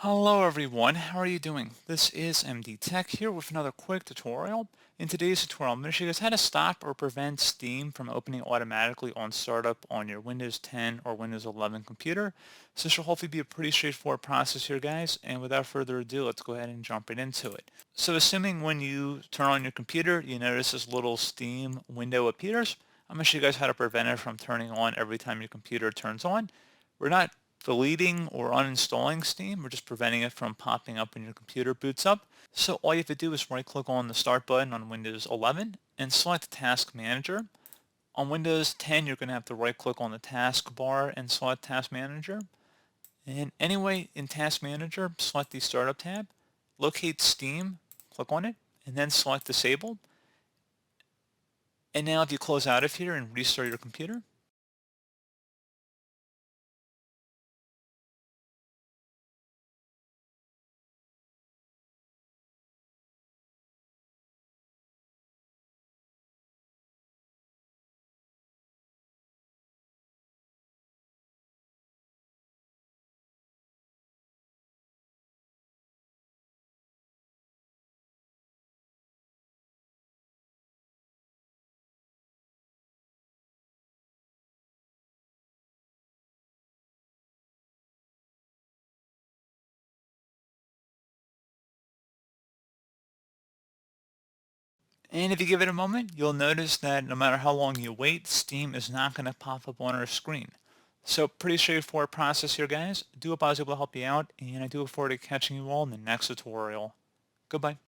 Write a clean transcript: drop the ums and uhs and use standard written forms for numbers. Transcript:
Hello everyone, how are you doing? This is MD Tech here with another quick tutorial. In today's tutorial, I'm going to show you guys how to stop or prevent Steam from opening automatically on startup on your Windows 10 or Windows 11 computer. So this should hopefully be a pretty straightforward process here, guys, and without further ado, let's go ahead and jump right into it. So assuming when you turn on your computer, you notice this little Steam window appears, I'm going to show you guys how to prevent it from turning on every time your computer turns on. We're not deleting or uninstalling Steam. We're just preventing it from popping up when your computer boots up. So all you have to do is right click on the Start button on Windows 11 and select Task Manager. On Windows 10, you're going to have to right click on the taskbar and select Task Manager. And anyway, in Task Manager, select the Startup tab, locate Steam, click on it, and then select Disable. And now if you close out of here and restart your computer, and if you give it a moment, you'll notice that no matter how long you wait, Steam is not going to pop up on our screen. So pretty straightforward process here, guys. I do hope I was able to help you out, and I do look forward to catching you all in the next tutorial. Goodbye.